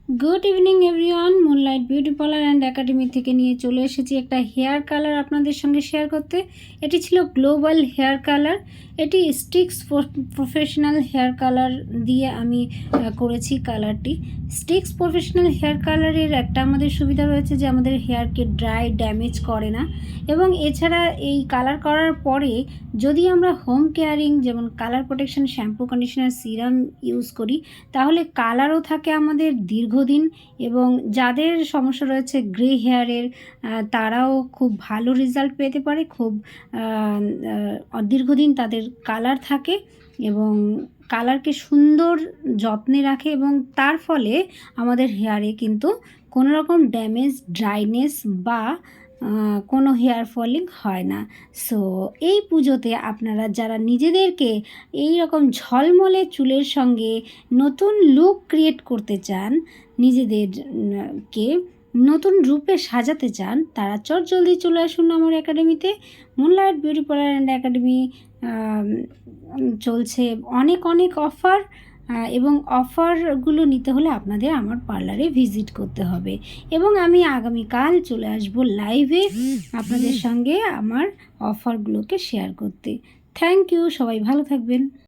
Good evening everyone, moonlight beauty parlour and academy থেকে নিয়ে চলে এসেছি একটা হেয়ার কালার আপনাদের সঙ্গে শেয়ার করতে। এটি ছিল গ্লোবাল হেয়ার কালার। এটি স্টিক্স প্রফেশনাল হেয়ার কালার দিয়ে আমি করেছি কালারটি। স্টিক্স প্রফেশনাল হেয়ার কালারের একটা আমাদের সুবিধা রয়েছে যে আমাদের হেয়ারকে ড্রাই ড্যামেজ করে না, এবং এছাড়া এই কালার করার পরে যদি আমরা হোম কেয়ারিং যেমন colour protection shampoo conditioner serum use করি তাহলে কালারও থাকে আমাদের দীর্ঘদিন, এবং যাদের সমস্যা রয়েছে গ্রে হেয়ারের তারাও খুব ভালো রেজাল্ট পেতে পারে। খুব দীর্ঘদিন তাদের কালার থাকে এবং কালারকে সুন্দর যত্নে রাখে, এবং তার ফলে আমাদের হেয়ারে কিন্তু কোনো রকম ড্যামেজ, ড্রাইনেস বা কোনো হেয়ার ফলিং হয় না। সো এই পুজোতে আপনারা যারা নিজেদেরকে এই রকম ঝলমলে চুলের সঙ্গে নতুন লুক ক্রিয়েট করতে চান, নিজেদেরকে নতুন রূপে সাজাতে চান, তারা জলদি চলে আসুন আমার একাডেমিতে। Moonlight beauty parlour and academy চলছে অনেক অনেক অফার, এবং অফারগুলো নিতে হলে আপনাদের আমার পার্লারে ভিজিট করতে হবে, এবং আমি আগামীকাল চলে আসবো লাইভে আপনাদের সঙ্গে আমার অফারগুলোকে শেয়ার করতে। থ্যাংক ইউ, সবাই ভালো থাকবেন।